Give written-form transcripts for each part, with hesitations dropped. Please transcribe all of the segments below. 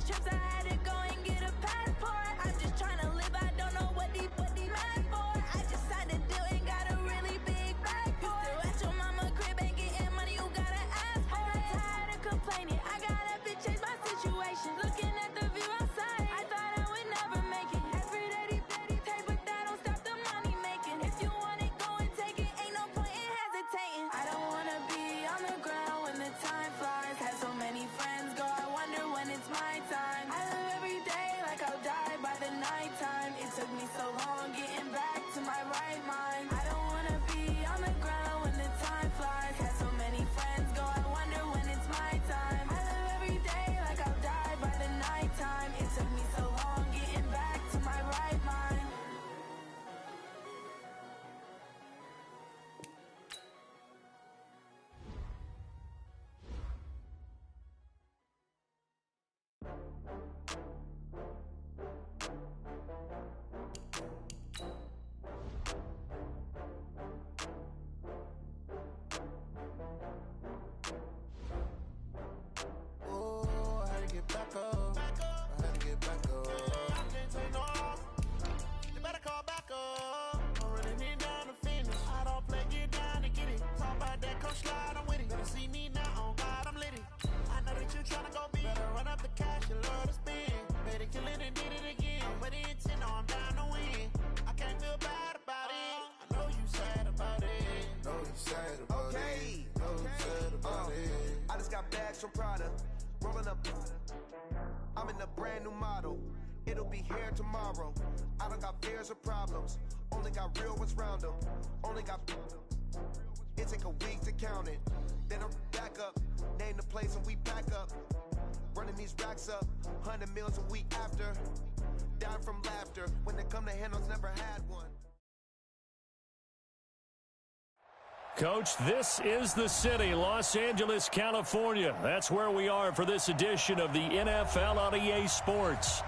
trips, I had to go and get a passport. I'm just trying to live, I don't know what these mad for. I just signed a deal and got a really big bag for it. You still at your mama crib, ain't getting money, you gotta ask for it. I'm tired of complaining, I gotta change my situation. Looking at the view outside, I thought I would never make it. Every day they pay, but that don't stop the money making. If you want it, go and take it, ain't no point in hesitating. I don't wanna be on the ground when the time flies. Had so many friends go, I wonder when it's my time. I live every day like I'll die by the nighttime. It took me so long getting back to my right mind. I don't wanna be on the ground when the time flies. Had so many friends go, I wonder when it's my time. I live every day like I'll die by the nighttime. It took me so long getting back to my right mind. Oh, I had to get back up. I had to get back up. I can't take no loss. You better call back up. I'm running it down to finish. I don't play, get down to get it. Talk about that, come slide, I'm with it. Better see me now, on God, I'm lit it. I know that you tryna go big. Better run up the cash, you love to spend. Better kill it and did it again. But the intent, no, I'm down to win. I can't feel bad about it. I know you sad about it. Know you sad about it. Know you sad about it. I just got bags from Prada, rolling up. I'm in a brand new model. It'll be here tomorrow. I don't got fears or problems. Only got real ones round them. Only got. It take a week to count it. Then I'm back up. Name the place and we back up. Running these racks up. 100 meals a week after. Dying from laughter. When they come to handles, never had one. Coach, this is the city, Los Angeles, California. That's where we are for this edition of the NFL on EA Sports.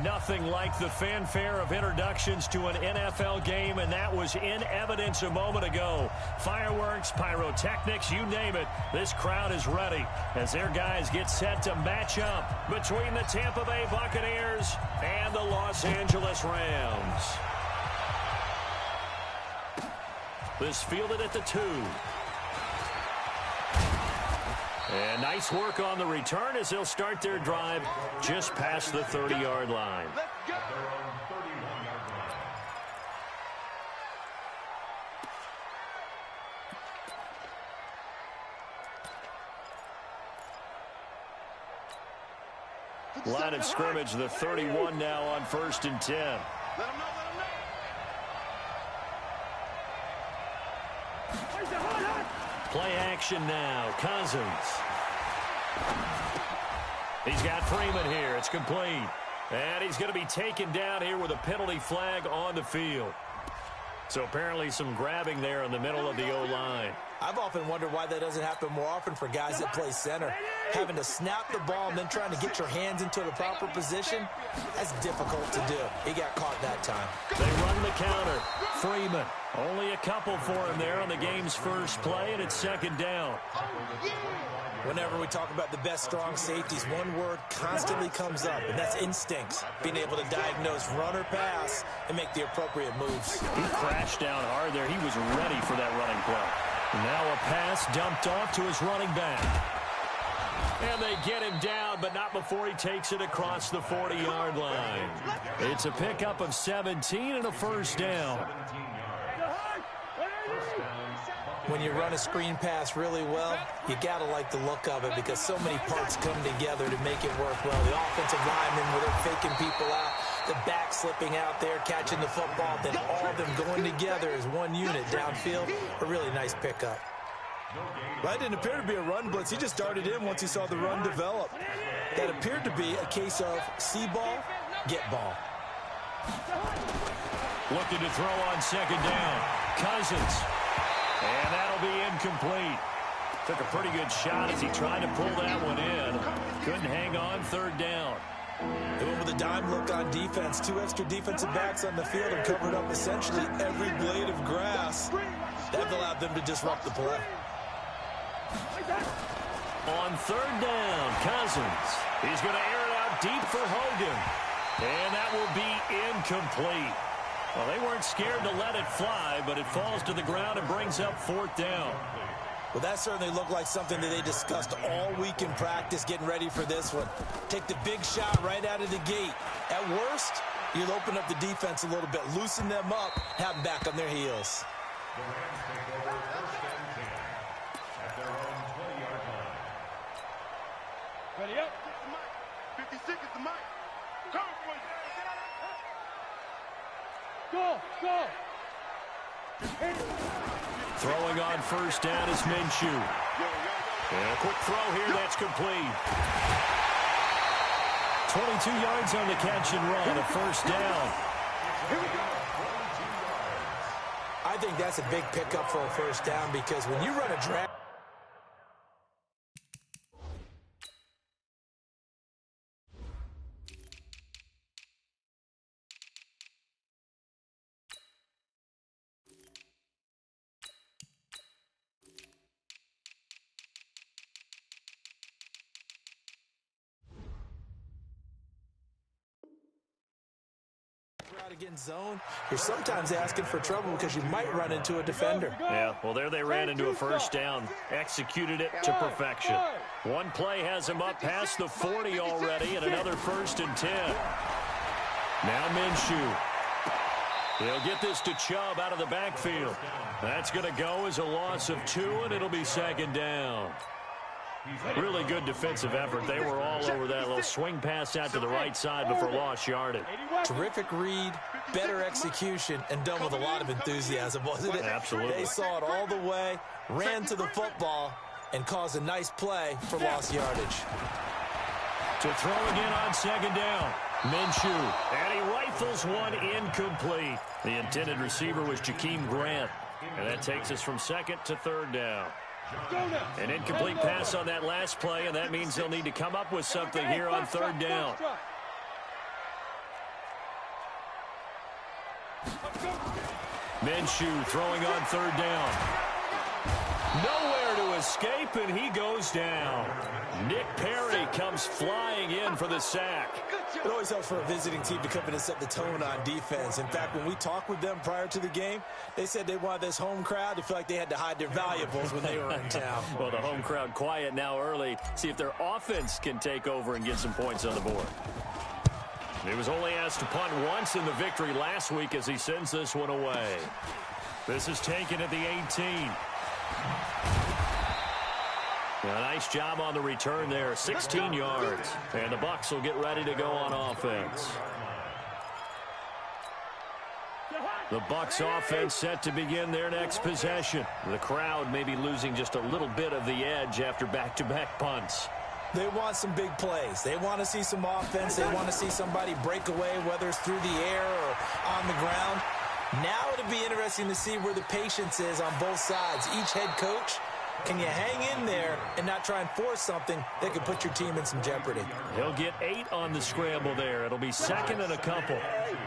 Nothing like the fanfare of introductions to an NFL game, and that was in evidence a moment ago. Fireworks, pyrotechnics, you name it. This crowd is ready as their guys get set to match up between the Tampa Bay Buccaneers and the Los Angeles Rams. This fielded at the 2. And nice work on the return as they'll start their drive just past the 30-yard line. Let's go. Line of scrimmage, the 31 now on 1st and 10. Let him know, let him know. Play action now. Cousins. He's got Freeman here. It's complete. And he's going to be taken down here with a penalty flag on the field. So apparently some grabbing there in the middle of the O-line. I've often wondered why that doesn't happen more often for guys that play center. Having to snap the ball and then trying to get your hands into the proper position, that's difficult to do. He got caught that time. They run the counter. Freeman, only a couple for him there on the game's first play, and it's 2nd down. Whenever we talk about the best strong safeties, one word constantly comes up, and that's instincts. Being able to diagnose run or pass and make the appropriate moves. He crashed down hard there. He was ready for that running play. Now a pass dumped off to his running back. And they get him down, but not before he takes it across the 40-yard line. It's a pickup of 17 and a 1st down. When you run a screen pass really well, you got to like the look of it because so many parts come together to make it work well. The offensive linemen, where they're faking people out, the back slipping out there, catching the football, then all of them going together as one unit downfield. A really nice pickup. That didn't appear to be a run blitz. He just darted in once he saw the run develop. That appeared to be a case of see ball, get ball. Looking to throw on 2nd down. Cousins. And that'll be incomplete. Took a pretty good shot as he tried to pull that one in. Couldn't hang on 3rd down. They went with a dime look on defense. 2 extra defensive backs on the field and covered up essentially every blade of grass. That allowed them to disrupt the play. On 3rd down, Cousins. He's going to air it out deep for Hogan. And that will be incomplete. Well, they weren't scared to let it fly, but it falls to the ground and brings up 4th down. Well, that certainly looked like something that they discussed all week in practice, getting ready for this one. Take the big shot right out of the gate. At worst, you'll open up the defense a little bit, loosen them up, have them back on their heels. Ready up. 56 is the mic. Come on, go, go. Throwing on 1st down is Minshew. And a quick throw here, that's complete. 22 yards on the catch and run, a 1st down. I think that's a big pickup for a 1st down because when you run a drag, against zone, you're sometimes asking for trouble because you might run into a defender. Yeah, well, there they ran into a 1st down. Executed it to perfection. One play has him up past the 40 already, and another 1st and 10. Now Minshew. He'll get this to Chubb out of the backfield. That's going to go as a loss of 2, and it'll be 2nd down. Really good defensive effort. They were all over that little swing pass out to the right side before lost yardage. Terrific read, better execution, and done with a lot of enthusiasm, wasn't it? Absolutely. They saw it all the way, ran to the football, and caused a nice play for lost yardage. To throw again on 2nd down. Minshew, and he rifles one incomplete. The intended receiver was Jakeem Grant, and that takes us from 2nd to 3rd down. An incomplete pass on that last play, and that means they'll need to come up with something here on 3rd down. Minshew throwing on 3rd down. Nowhere to escape, and he goes down. Nick Perry comes flying in for the sack. It always helps for a visiting team to come in and set the tone on defense. In fact, when we talked with them prior to the game, they said they wanted this home crowd to feel like they had to hide their valuables when they were in town. Well, the home crowd quiet now early. See if their offense can take over and get some points on the board. He was only asked to punt once in the victory last week as he sends this one away. This is taken at the 18. A nice job on the return there, 16 yards. And the Bucs will get ready to go on offense. The Bucs offense set to begin their next possession. The crowd may be losing just a little bit of the edge after back-to-back punts. They want some big plays. They want to see some offense. They want to see somebody break away, whether it's through the air or on the ground. Now it'll be interesting to see where the patience is on both sides. Each head coach, can you hang in there and not try and force something that could put your team in some jeopardy? He'll get 8 on the scramble there. It'll be 2nd and a couple. Here we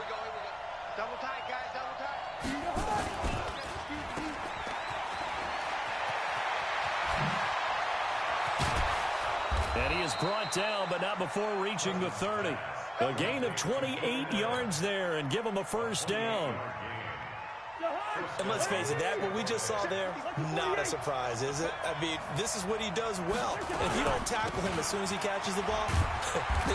go. Double tight, guys, double tight. And he is brought down, but not before reaching the 30. A gain of 28 yards there and give him a 1st down. And let's face it, that what we just saw there, not a surprise, is it? I mean, this is what he does well. And if you don't tackle him as soon as he catches the ball,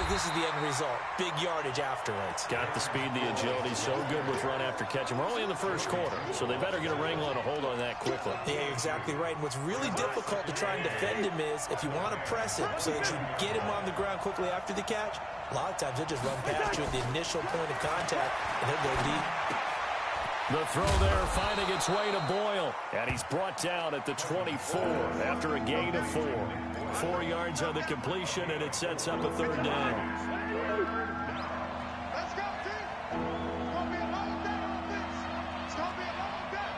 this is the end result. Big yardage afterwards. Got the speed, the agility, so good with run after catch. And we're only in the 1st quarter, so they better get a wrangle and a hold on that quickly. Yeah, you're exactly right. And what's really difficult to try and defend him is if you want to press him so that you get him on the ground quickly after the catch, a lot of times he'll just run past you at the initial point of contact, and he'll go deep. The throw there finding its way to Boyle. And he's brought down at the 24 after a gain of 4. 4 yards on the completion, and it sets up a 3rd down. Let's go, team. It's going to be a long day on this. It's going to be a long day.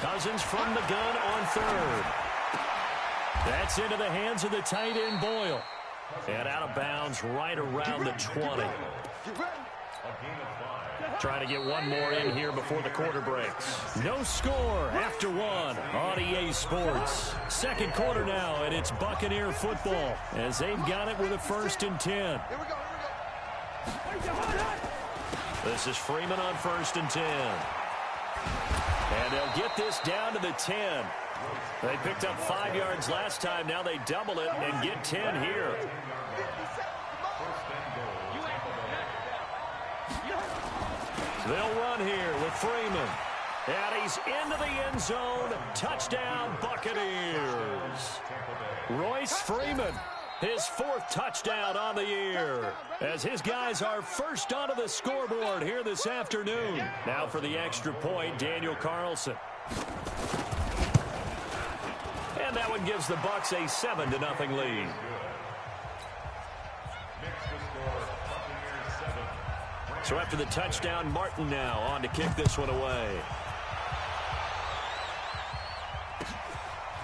Cousins from the gun on 3rd. That's into the hands of the tight end, Boyle. And out of bounds right around the 20. You ready? Trying to get one more in here before the quarter breaks. No score after one on EA Sports. Second quarter now, and it's Buccaneer football as they've got it with a 1st and 10. Here we go. This is Freeman on 1st and 10. And they'll get this down to the 10. They picked up 5 yards last time. Now they double it and get 10 here. They'll run here with Freeman. And he's into the end zone. Touchdown, Buccaneers. Royce Freeman, his 4th touchdown on the year, as his guys are first onto the scoreboard here this afternoon. Now for the extra point, Daniel Carlson. And that one gives the Bucs a 7-0 lead. So after the touchdown, Martin now on to kick this one away.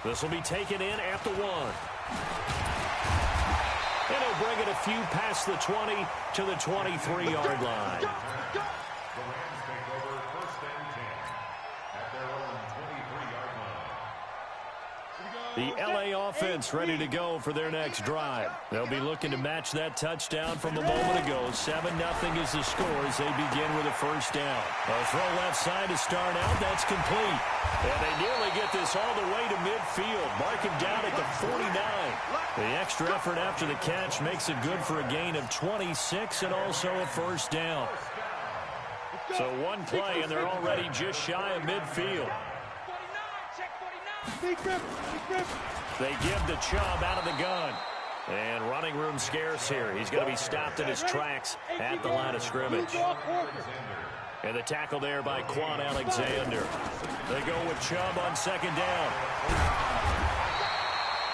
This will be taken in at the 1. And he'll bring it a few past the 20 to the 23-yard line. The LA offense ready to go for their next drive. They'll be looking to match that touchdown from a moment ago. 7-0 is the score as they begin with a 1st down. A throw left side to start out. That's complete. And they nearly get this all the way to midfield. Mark him down at the 49. The extra effort after the catch makes it good for a gain of 26 and also a 1st down. So one play and they're already just shy of midfield. They give the Chubb out of the gun. And running room scarce here. He's going to be stopped in his tracks at the line of scrimmage. And the tackle there by Quan Alexander. They go with Chubb on 2nd down.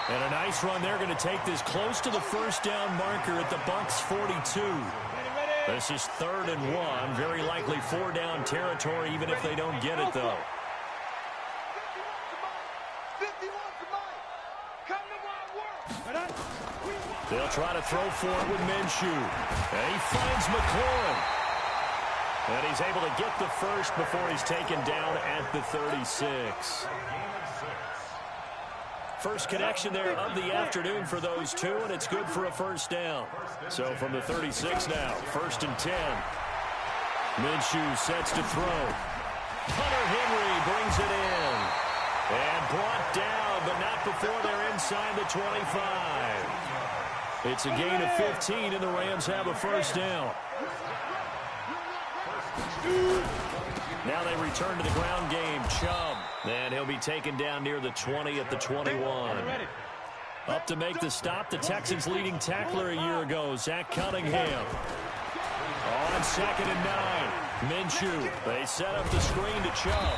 And a nice run. They're going to take this close to the 1st down marker at the Bucs 42. This is 3rd and 1. Very likely 4-down territory even if they don't get it, though. They'll try to throw for it with Minshew. And he finds McLaurin. And he's able to get the 1st before he's taken down at the 36. First connection there of the afternoon for those two, and it's good for a 1st down. So from the 36 now, 1st and 10. Minshew sets to throw. Hunter Henry brings it in. And brought down, but not before they're inside the 25. It's a gain of 15, and the Rams have a 1st down. Now they return to the ground game. Chubb. And he'll be taken down near the 20 at the 21. Up to make the stop, the Texans' leading tackler a year ago, Zach Cunningham. On 2nd and 9. Minshew. They set up the screen to Chubb.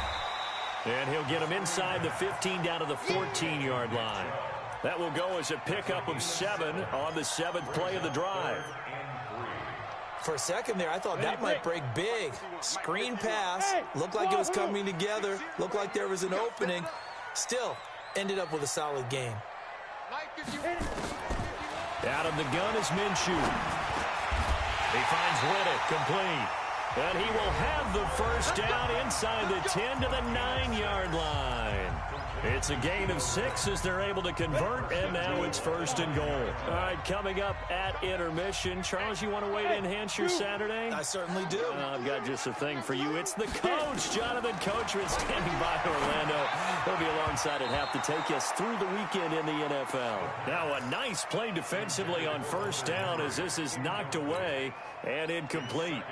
And he'll get him inside the 15 down to the 14-yard line. That will go as a pickup of 7 on the 7th play of the drive. For a second there, I thought that might break big. Screen pass. Looked like it was coming together. Looked like there was an opening. Still, ended up with a solid game. Out of the gun is Minshew. He finds Riddick complete. And he will have the 1st down inside the 10 to the 9-yard line. It's a gain of 6 as they're able to convert, and now it's 1st and goal. All right, coming up at intermission. Charles, you want to wait to enhance your Saturday? I certainly do. I've got just a thing for you. It's the coach, Jonathan Coachman, standing by Orlando. He'll be alongside at half to take us through the weekend in the NFL. Now a nice play defensively on 1st down as this is knocked away and incomplete.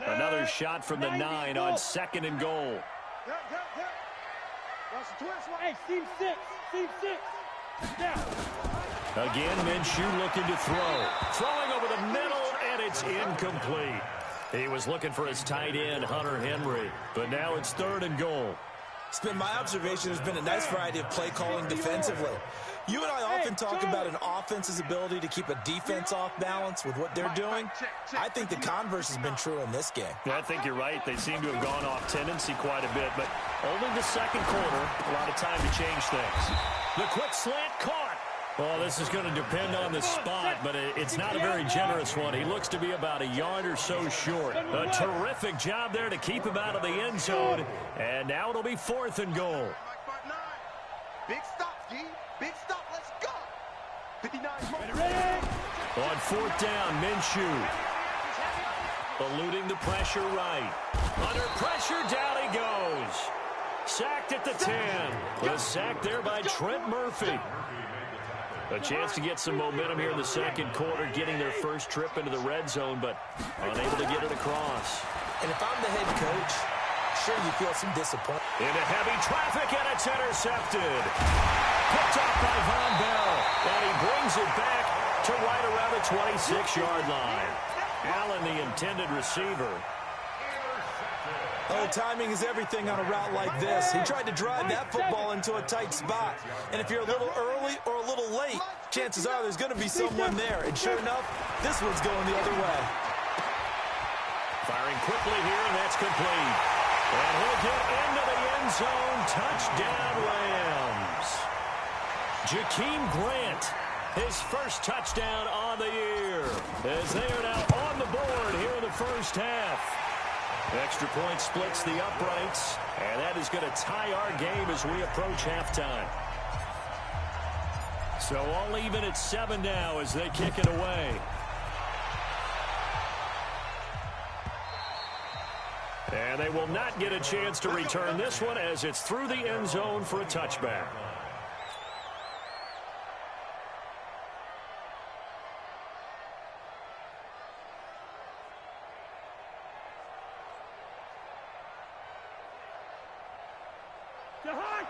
Another shot from the 9 on 2nd and goal. Hey, Steve 6. Steve 6. Down. Again, Minshew looking to throw. Throwing over the middle, and it's incomplete. He was looking for his tight end, Hunter Henry. But now it's 3rd and goal. It's been my observation there's been a nice variety of play calling defensively. You and I often talk about an offense's ability to keep a defense off balance with what they're doing. I think the converse has been true in this game. I think you're right. They seem to have gone off tendency quite a bit, but only the 2nd quarter. A lot of time to change things. The quick slant caught. Well, this is going to depend on the spot, but it's not a very generous one. He looks to be about a yard or so short. A terrific job there to keep him out of the end zone. And now it'll be 4th and goal. Big stop, G. Big stop. Let's go. 59. On 4th down, Minshew. Eluding the pressure right. Under pressure, down he goes. Sacked at the 10. The sack there by Trent Murphy. A chance to get some momentum here in the second quarter, getting their first trip into the red zone, but unable to get it across. And if I'm the head coach, sure you feel some disappointment. Into heavy traffic, and it's intercepted. Picked off by Von Bell, and he brings it back to right around the 26-yard line. Allen, the intended receiver. Oh, timing is everything on a route like this. He tried to drive that football into a tight spot. And if you're a little early or a little late, chances are there's going to be someone there. And sure enough, this one's going the other way. Firing quickly here, and that's complete. And he'll get into the end zone. Touchdown, Rams. Jakeem Grant, his first touchdown on the year, as they are now on the board here in the first half. Extra point splits the uprights, and that is going to tie our game as we approach halftime. So all even at 7 now as they kick it away. And they will not get a chance to return this one as it's through the end zone for a touchback.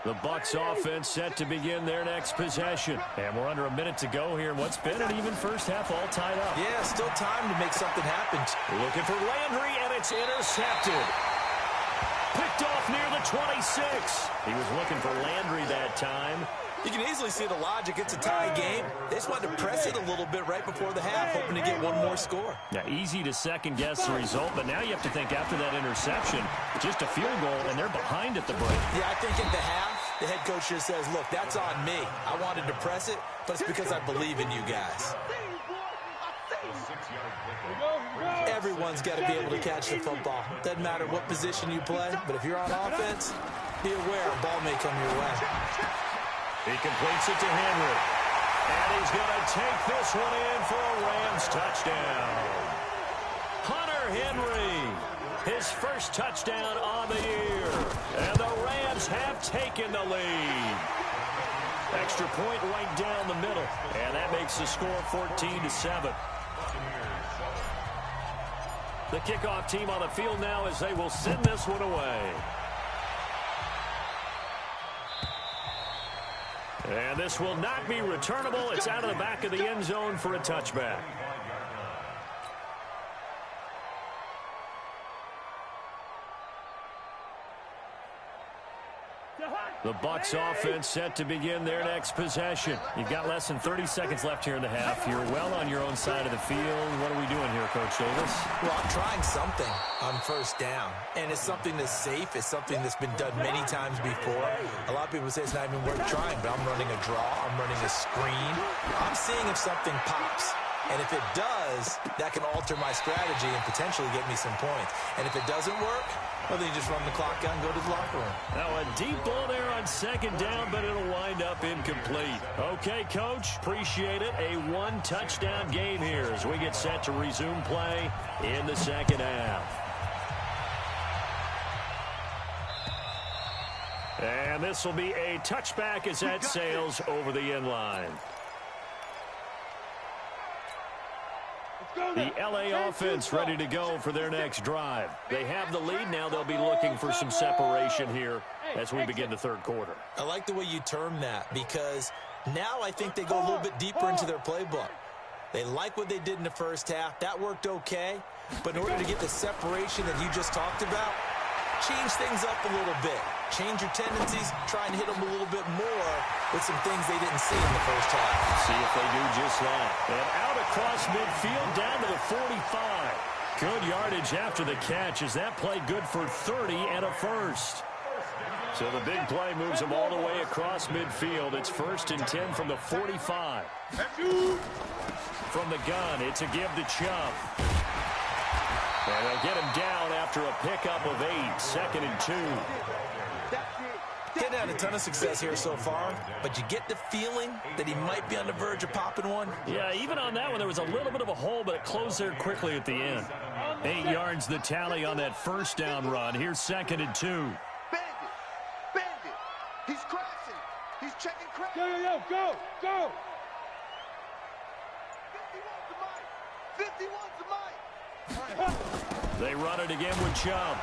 The Bucs offense set to begin their next possession. And we're under a minute to go here in what's been an even first half, all tied up. Yeah, still time to make something happen. Looking for Landry, and it's intercepted. Picked off near the 26. He was looking for Landry that time. You can easily see the logic. It's a tie game. They just wanted to press it a little bit right before the half, hoping to get one more score. Now, easy to second-guess the result, but now you have to think after that interception, just a field goal, and they're behind at the break. Yeah, I think at the half, the head coach just says, look, that's on me. I wanted to press it, but it's because I believe in you guys. Everyone's got to be able to catch the football. Doesn't matter what position you play, but if you're on offense, be aware a ball may come your way. He completes it to Henry. And he's going to take this one in for a Rams touchdown. Hunter Henry, his first touchdown on the year. And the Rams have taken the lead. Extra point right down the middle. And that makes the score 14-7. The kickoff team on the field now as they will send this one away. And this will not be returnable. It's out of the back of the end zone for a touchback. The Bucs offense set to begin their next possession. You've got less than 30 seconds left here in the half. You're well on your own side of the field. What are we doing here, Coach Davis? Well, I'm trying something on first down. And it's something that's safe. It's something that's been done many times before. A lot of people say it's not even worth trying, but I'm running a draw. I'm running a screen. I'm seeing if something pops. And if it does, that can alter my strategy and potentially get me some points. And if it doesn't work, well, then you just run the clock out and go to the locker room. Now a deep ball there on second down, but it'll wind up incomplete. Okay, Coach, appreciate it. A one-touchdown game here as we get set to resume play in the second half. And this will be a touchback as that sails over the end line. The LA offense ready to go for their next drive. They have the lead. Now they'll be looking for some separation here as we begin the third quarter. I like the way you term that because now I think they go a little bit deeper into their playbook. They like what they did in the first half. That worked okay. But in order to get the separation that you just talked about, change things up a little bit. Change your tendencies, try and hit them a little bit more with some things they didn't see in the first half. See if they do just that. And out across midfield down to the 45. Good yardage after the catch as that play good for 30 and a first. So the big play moves them all the way across midfield. It's 1st and 10 from the 45. From the gun, it's a give to Chubb. And they'll get him down after a pickup of 8. 2nd and 2. Hadn't had a ton of success here so far, but you get the feeling that he might be on the verge of popping one. Yeah, even on that one, there was a little bit of a hole, but it closed there quickly at the end. 8 yards the tally on that first down run. Here's 2nd and 2. Bandit. He's crashing. He's checking crash. Go. 51's the mic. They run it again with Chubb.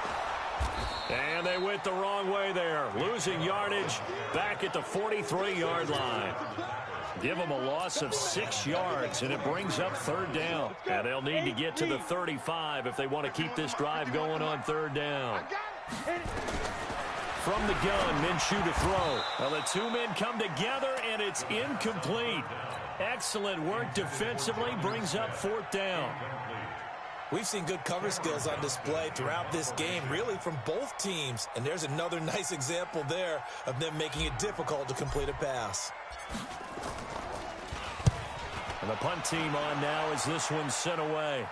And they went the wrong way there. Losing yardage back at the 43-yard line. Give them a loss of 6 yards, and it brings up 3rd down. And they'll need to get to the 35 if they want to keep this drive going on 3rd down. From the gun, Minshew to throw. Well, the 2 men come together, and it's incomplete. Excellent work defensively, brings up 4th down. We've seen good cover skills on display throughout this game, really from both teams. And there's another nice example there of them making it difficult to complete a pass. And the punt team on now as this one's sent away.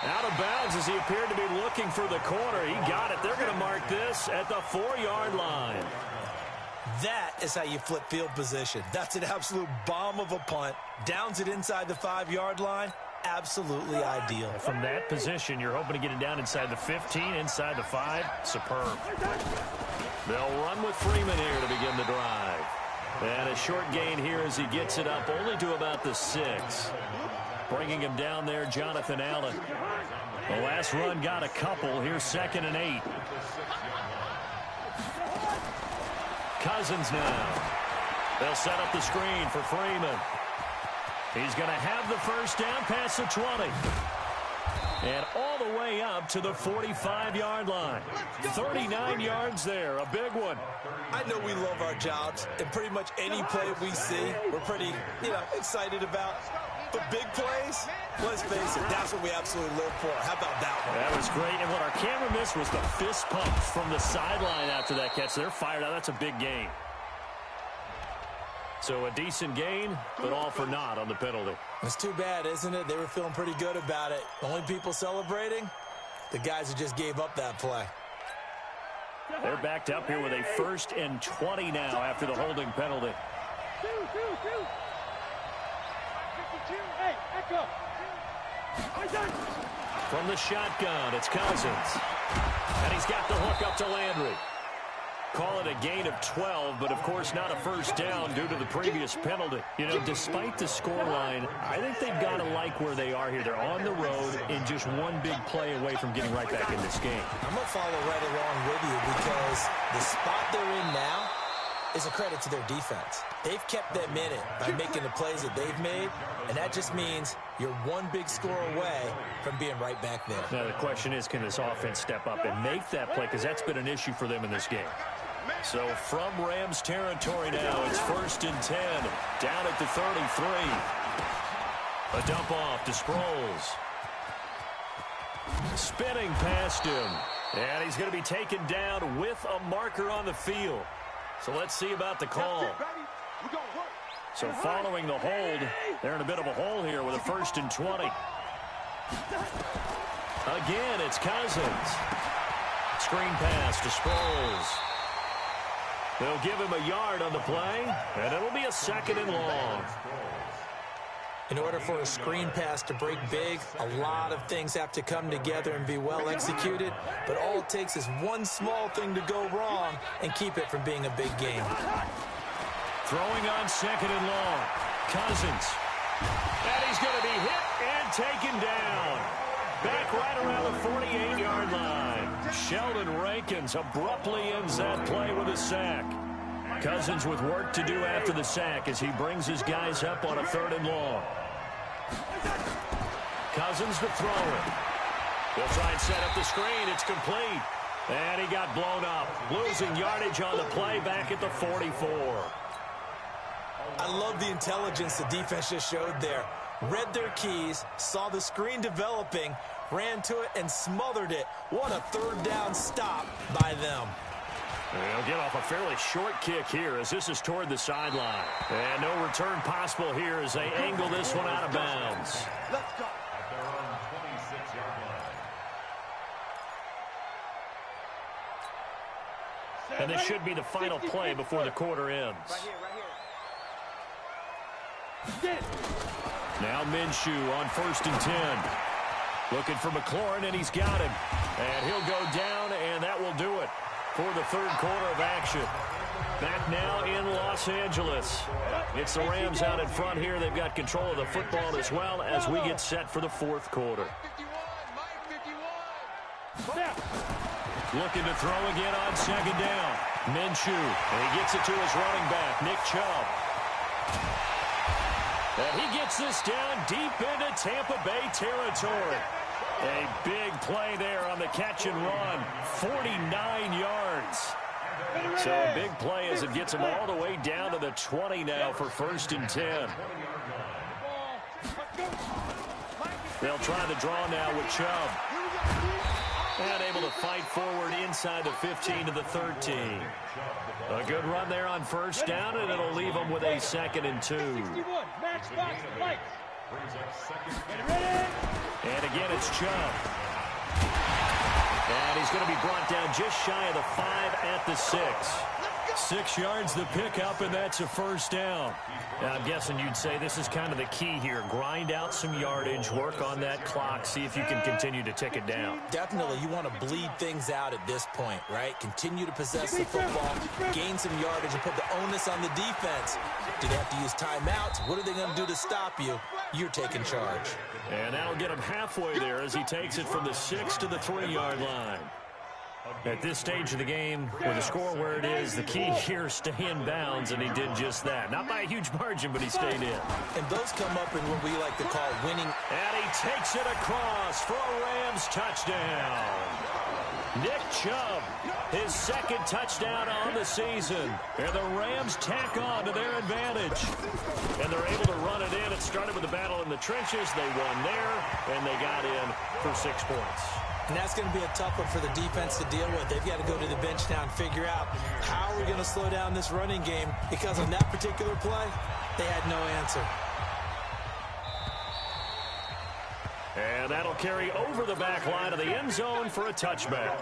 Out of bounds as he appeared to be looking for the corner. He got it. They're going to mark this at the 4-yard line. That is how you flip field position. That's an absolute bomb of a punt. Downs it inside the 5-yard line. Absolutely ideal. From that position, you're hoping to get it down inside the 15, inside the 5. Superb. They'll run with Freeman here to begin the drive. And a short gain here as he gets it up only to about the 6. Bringing him down there, Jonathan Allen. The last run got a couple. Here's 2nd and 8. Cousins now. They'll set up the screen for Freeman. He's going to have the first down past the 20. And all the way up to the 45-yard line. 39 yards there, a big one. I know we love our jobs, and pretty much any play we see, we're pretty, excited about. But big plays, let's face it, that's what we absolutely live for. How about that one? That was great, and what our camera missed was the fist pump from the sideline after that catch. They're fired out. That's a big gain. So a decent gain, but all for naught on the penalty. It's too bad, isn't it? They were feeling pretty good about it. Only people celebrating, the guys who just gave up that play. They're backed up here with a 1st and 20 now after the holding penalty. From the shotgun, it's Cousins. And he's got the hook up to Landry. Call it a gain of 12, but of course not a first down due to the previous penalty. Despite the scoreline, I think they've got to like where they are here. They're on the road and just one big play away from getting right back in this game. I'm going to follow right along with you because the spot they're in now is a credit to their defense. They've kept them in it by making the plays that they've made, and that just means you're one big score away from being right back there. Now the question is, can this offense step up and make that play? Because that's been an issue for them in this game. So from Rams territory now, it's 1st and 10, down at the 33. A dump off to Sproles. Spinning past him. And he's going to be taken down with a marker on the field. So let's see about the call. So following the hold, they're in a bit of a hole here with a 1st and 20. Again, it's Cousins. Screen pass to Sproles. They'll give him a yard on the play, and it'll be a 2nd and long. In order for a screen pass to break big, a lot of things have to come together and be well executed, but all it takes is one small thing to go wrong and keep it from being a big game. Throwing on 2nd and long. Cousins. And he's going to be hit and taken down. Back right around the 48-yard line. Sheldon Rankins abruptly ends that play with a sack. Cousins with work to do after the sack as he brings his guys up on a 3rd and long. Cousins to throw it. They'll try and set up the screen. It's complete. And he got blown up. Losing yardage on the play back at the 44. I love the intelligence the defense just showed there. Read their keys, saw the screen developing, ran to it and smothered it. What a 3rd down stop by them. They'll get off a fairly short kick here as this is toward the sideline. And no return possible here as they angle this one out of bounds. Let's go. And this should be the final play before the quarter ends. Now Minshew on 1st and 10. Looking for McLaurin, and he's got him. And he'll go down, and that will do it for the third quarter of action. Back now in Los Angeles. It's the Rams out in front here. They've got control of the football as well as we get set for the fourth quarter. Looking to throw again on 2nd down. Minshew, and he gets it to his running back, Nick Chubb. And he gets this down deep into Tampa Bay territory. A big play there on the catch and run. 49 yards. So a big play as it gets him all the way down to the 20 now for 1st and 10. They'll try the draw now with Chubb. And able to fight forward inside the 15 to the 13. A good run there on 1st down, and it'll leave them with a 2nd and 2. And again, it's Chubb. And he's going to be brought down just shy of the 5 at the 6. 6 yards the pickup, and that's a 1st down. Now, I'm guessing you'd say this is kind of the key here. Grind out some yardage, work on that clock, see if you can continue to tick it down. Definitely, you want to bleed things out at this point, right? Continue to possess the football, gain some yardage, and put the onus on the defense. Do they have to use timeouts? What are they going to do to stop you? You're taking charge. And that'll get him halfway there as he takes it from the 6 to the 3-yard line. At this stage of the game, with the score where it is, the key here, stay in bounds, and he did just that. Not by a huge margin, but he stayed in. And those come up in what we like to call winning. And he takes it across for a Rams touchdown. Nick Chubb, his 2nd touchdown on the season. And the Rams tack on to their advantage. And they're able to run it in. It started with a battle in the trenches. They won there, and they got in for 6 points. And that's going to be a tough one for the defense to deal with. They've got to go to the bench now and figure out how are we going to slow down this running game, because on that particular play, they had no answer. And that'll carry over the back line of the end zone for a touchback.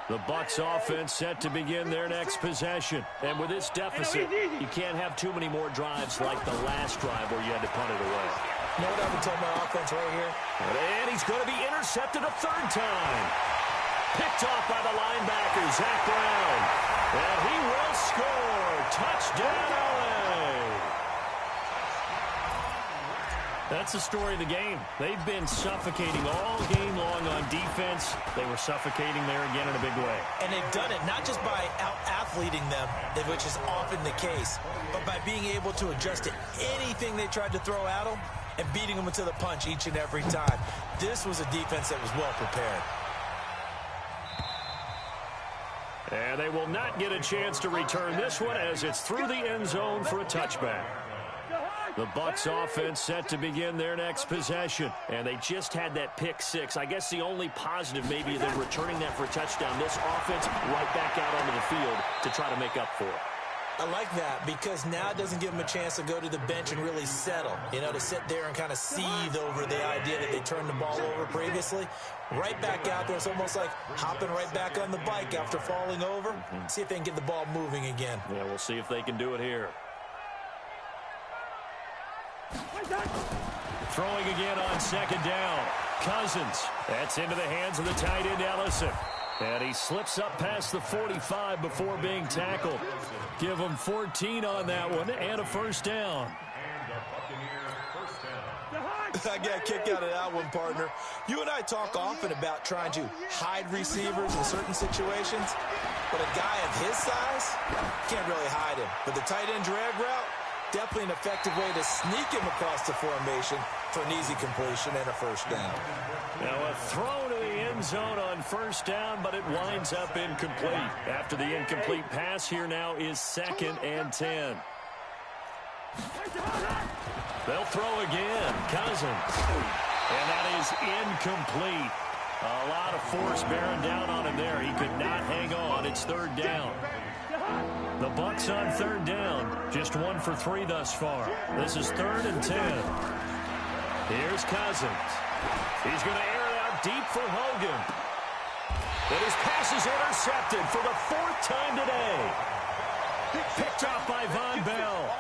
The Bucs offense set to begin their next possession. And with this deficit, you can't have too many more drives like the last drive where you had to punt it away. You know what I would tell my offense right here? And he's going to be intercepted a 3rd time. Picked off by the linebacker, Zach Brown. And he will score. Touchdown, LA. That's the story of the game. They've been suffocating all game long on defense. They were suffocating there again in a big way. And they've done it not just by out-athleting them, which is often the case, but by being able to adjust to anything they tried to throw at them and beating them into the punch each and every time. This was a defense that was well prepared. And they will not get a chance to return this one as it's through the end zone for a touchback. The Bucs offense set to begin their next possession. And they just had that pick 6. I guess the only positive maybe than returning that for a touchdown. This offense right back out onto the field to try to make up for it. I like that because now it doesn't give them a chance to go to the bench and really settle. You know, to sit there and kind of seethe over the idea that they turned the ball over previously. Right back out there. It's almost like hopping right back on the bike after falling over. See if they can get the ball moving again. Yeah, we'll see if they can do it here. Throwing again on 2nd down. Cousins. That's into the hands of the tight end, Ellison. And he slips up past the 45 before being tackled. Give him 14 on that one and a 1st down. I got a kick out of that one, partner. You and I talk often about trying to hide receivers in certain situations, but a guy of his size can't really hide him. But the tight end drag route, definitely an effective way to sneak him across the formation for an easy completion and a 1st down. Now a throw to the end zone on 1st down, but it winds up incomplete. After the incomplete pass, here now is 2nd and 10. They'll throw again. Cousins. And that is incomplete. A lot of force bearing down on him there. He could not hang on. It's third down. The Bucs on third down. Just 1 for 3 thus far. This is 3rd and 10. Here's Cousins. He's going to air it out deep for Hogan. And his pass is intercepted for the 4th time today. Picked off by Von Bell.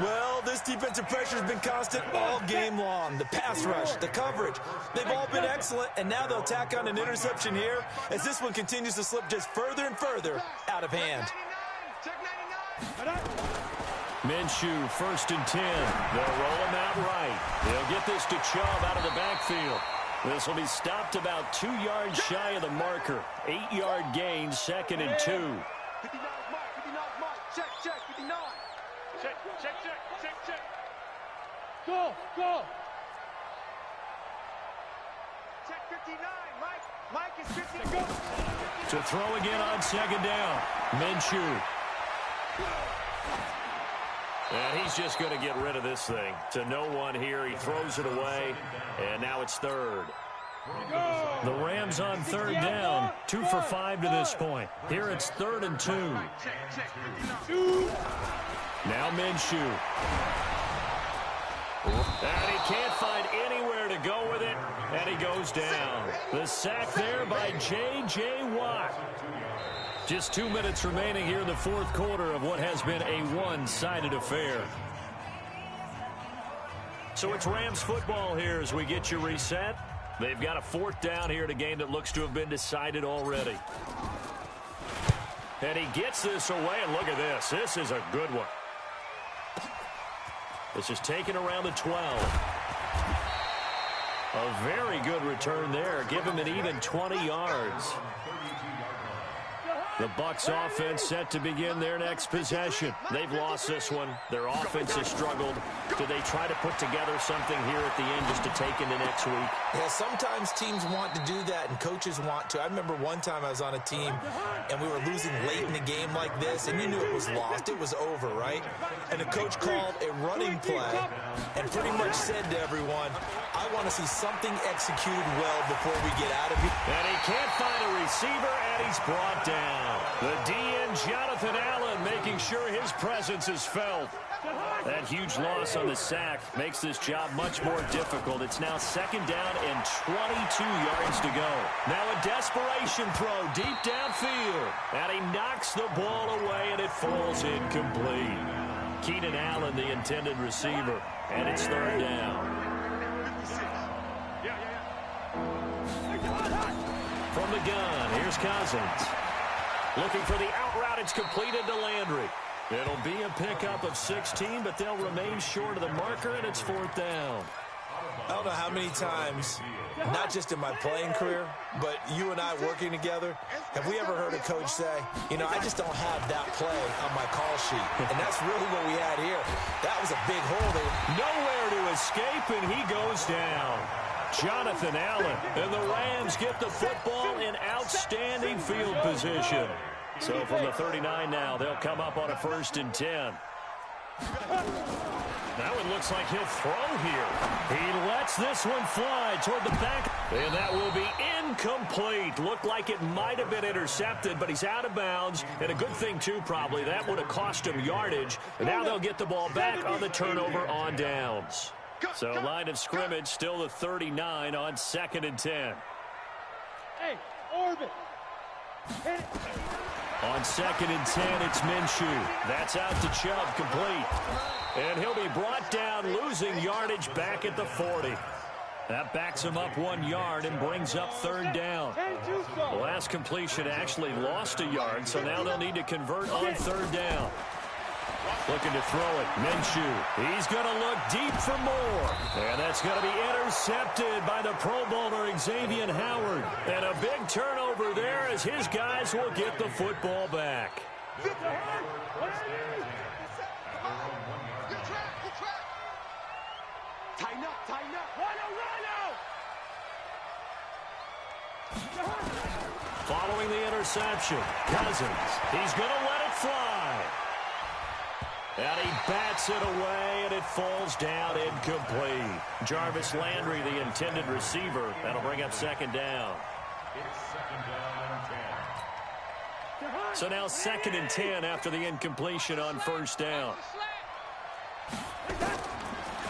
Well, this defensive pressure has been constant all game long. The pass rush, the coverage, they've all been excellent, and now they'll tack on an interception here as this one continues to slip just further and further out of hand. Minshew, 1st and 10. They'll roll him out right. They'll get this to Chubb out of the backfield. This will be stopped about 2 yards shy of the marker. 8-yard gain, 2nd and 2. 59 mark, 59 mark. Check, 59. Check. Go. Check 59, Mike. Mike is 50. Go. To throw again on 2nd down. Minshew. And he's just going to get rid of this thing. To no one here. He throws it away. And now it's 3rd. The Rams on 3rd down. 2 for 5 to this point. Here it's 3rd and 2. Now Minshew. And he can't find anywhere to go with it. And he goes down. The sack there by J.J. Watt. Just 2 minutes remaining here in the 4th quarter of what has been a one-sided affair. So it's Rams football here as we get you reset. They've got a 4th down here in a game that looks to have been decided already. And he gets this away, and look at this. This is a good one. This is taken around the 12. A very good return there. Give him an even 20 yards. The Bucs offense set to begin their next possession. They've lost this one. Their offense has struggled. Do they try to put together something here at the end just to take into next week? Yeah, sometimes teams want to do that and coaches want to. I remember one time I was on a team and we were losing late in the game like this, and you knew it was lost. It was over, right? And the coach called a running play and pretty much said to everyone, I want to see something executed well before we get out of here. And he can't find a receiver, and he's brought down. The DN, Jonathan Allen, making sure his presence is felt. That huge loss on the sack makes this job much more difficult. It's now 2nd down and 22 yards to go. Now a desperation throw deep downfield. And he knocks the ball away, and it falls incomplete. Keenan Allen, the intended receiver, and it's 3rd down. From the gun, here's Cousins. Looking for the out route. It's completed to Landry. It'll be a pickup of 16, but they'll remain short of the marker, and it's 4th down. I don't know how many times, not just in my playing career, but you and I working together, have we ever heard a coach say, you know, I just don't have that play on my call sheet. And that's really what we had here. That was a big hole there. Nowhere to escape, and he goes down. Jonathan Allen, and the Rams get the football in outstanding field position. So from the 39 now, they'll come up on a 1st and 10. That one looks like he'll throw here. He lets this one fly toward the back. And that will be incomplete. Looked like it might have been intercepted, but he's out of bounds. And a good thing, too, probably. That would have cost him yardage. And now they'll get the ball back on the turnover on downs. So line of scrimmage still the 39 on 2nd and 10. Hey, orbit. On 2nd and 10, it's Minshew. That's out to Chubb, complete. And he'll be brought down, losing yardage back at the 40. That backs him up 1 yard and brings up 3rd down. The last completion actually lost a yard, so now they'll need to convert on 3rd down. Looking to throw it, Minshew. He's going to look deep for more. And that's going to be intercepted by the Pro Bowler Xavier Howard. And a big turnover there as his guys will get the football back. Good track. Tighten up. Following the interception, Cousins. He's going to let it fly. And he bats it away, and it falls down incomplete. Jarvis Landry, the intended receiver. That'll bring up second down. So now 2nd and 10 after the incompletion on first down.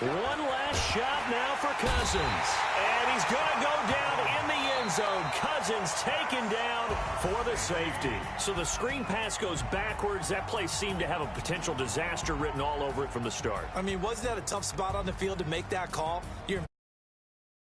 One last shot now for Cousins. And he's going to go down in the end zone. Cousins taken down for the safety. So the screen pass goes backwards. That play seemed to have a potential disaster written all over it from the start. I mean, wasn't that a tough spot on the field to make that call? You're